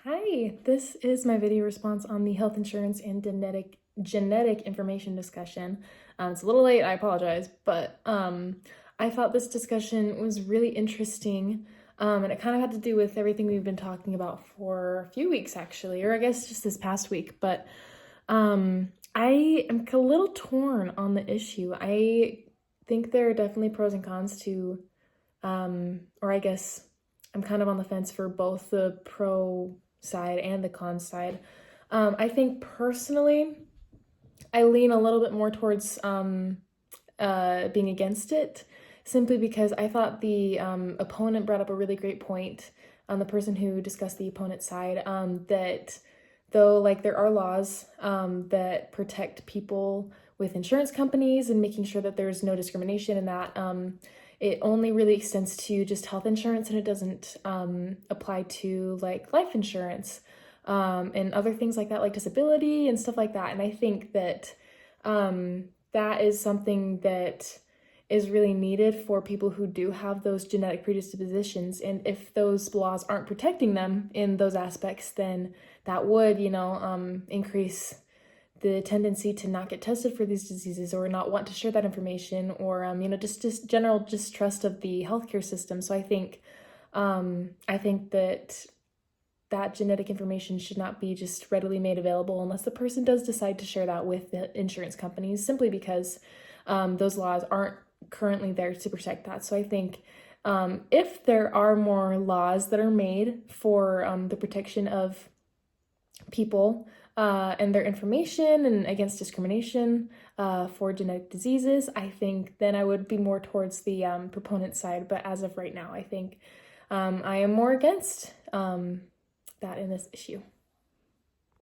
Hi, this is my video response on the health insurance and genetic information discussion. It's a little late, I apologize, but I thought this discussion was really interesting, and it kind of had to do with everything we've been talking about for a few weeks actually, or I guess just this past week. But I am a little torn on the issue. I think there are definitely pros and cons to, or I guess I'm kind of on the fence for both the pro side and the con side. I think personally, I lean a little bit more towards being against it, simply because I thought the opponent brought up a really great point. The person who discussed the opponent side, that though like there are laws that protect people with insurance companies and making sure that there's no discrimination in that, it only really extends to just health insurance, and it doesn't apply to like life insurance and other things like that, like disability and stuff like that. And I think that that is something that is really needed for people who do have those genetic predispositions. And if those laws aren't protecting them in those aspects, then that would, increase the tendency to not get tested for these diseases or not want to share that information, or just general distrust of the healthcare system. So I think that genetic information should not be just readily made available unless the person does decide to share that with the insurance companies, simply because those laws aren't currently there to protect that. So I think if there are more laws that are made for the protection of people and their information and against discrimination for genetic diseases, I think then I would be more towards the proponent side. But as of right now, I think I am more against that in this issue.